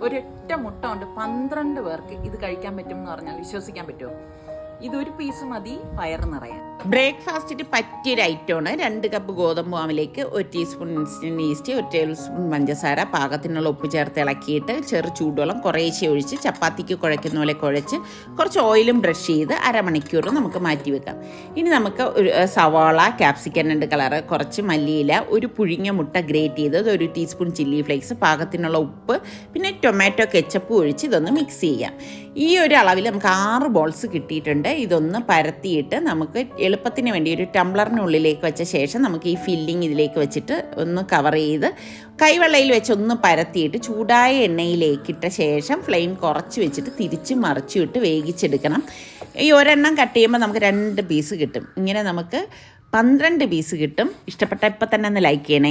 ഒരൊറ്റ മുട്ട കൊണ്ട് 12 പേർക്ക് ഇത് കഴിക്കാൻ പറ്റും എന്ന് പറഞ്ഞാൽ വിശ്വസിക്കാൻ പറ്റുമോ? ഇതൊരു പീസ് മതി വയറ് നിറയാൻ. ബ്രേക്ക്ഫാസ്റ്റിന് പറ്റിയൊരു ഐറ്റമാണ്. 2 കപ്പ് ഗോതമ്പ് മാവിലേക്ക് 1 teaspoon instant east, 1 table spoon പഞ്ചസാര, പാകത്തിനുള്ള ഉപ്പ് ചേർത്ത് ഇളക്കിയിട്ട് ചെറു ചൂടുവെള്ളം കുറേശ്ശെ ഒഴിച്ച് ചപ്പാത്തിക്ക് കുഴയ്ക്കുന്ന പോലെ കുഴച്ച് കുറച്ച് ഓയിലും ബ്രഷ് ചെയ്ത് അരമണിക്കൂർ നമുക്ക് മാറ്റി വെക്കാം. ഇനി നമുക്ക് ഒരു സവാള, ക്യാപ്സിക്കം 2 കളറ്, കുറച്ച് മല്ലിയില, ഒരു പുഴുങ്ങിയ മുട്ട ഗ്രേറ്റ് ചെയ്തത്, 1 ടീസ്പൂൺ ചില്ലി ഫ്ലേക്സ്, പാകത്തിനുള്ള ഉപ്പ്, പിന്നെ ടൊമാറ്റോ കെച്ചപ്പ് ഒഴിച്ച് ഇതൊന്ന് മിക്സ് ചെയ്യാം. ഈ ഒരു അളവിൽ നമുക്ക് 6 ബോൾസ് കിട്ടിയിട്ടുണ്ട്. ഇതൊന്ന് പരത്തിയിട്ട് നമുക്ക് എളുപ്പത്തിന് വേണ്ടി ഒരു ടംബ്ലറിനുള്ളിലേക്ക് വെച്ച ശേഷം നമുക്ക് ഈ ഫില്ലിങ് ഇതിലേക്ക് വെച്ചിട്ട് ഒന്ന് കവർ ചെയ്ത് കൈവെള്ളയിൽ വെച്ച് ഒന്ന് പരത്തിയിട്ട് ചൂടായ എണ്ണയിലേക്ക് ഇട്ട ശേഷം ഫ്ലെയിം കുറച്ച് വെച്ചിട്ട് തിരിച്ച് മറിച്ചു ഇട്ട് വേവിച്ചെടുക്കണം. ഈ ഒരെണ്ണം കട്ട് ചെയ്യുമ്പോൾ നമുക്ക് 2 പീസ് കിട്ടും. ഇങ്ങനെ നമുക്ക് 12 പീസ് കിട്ടും. ഇഷ്ടപ്പെട്ട ഇപ്പം തന്നെ ഒന്ന് ലൈക്ക് ചെയ്യണേ.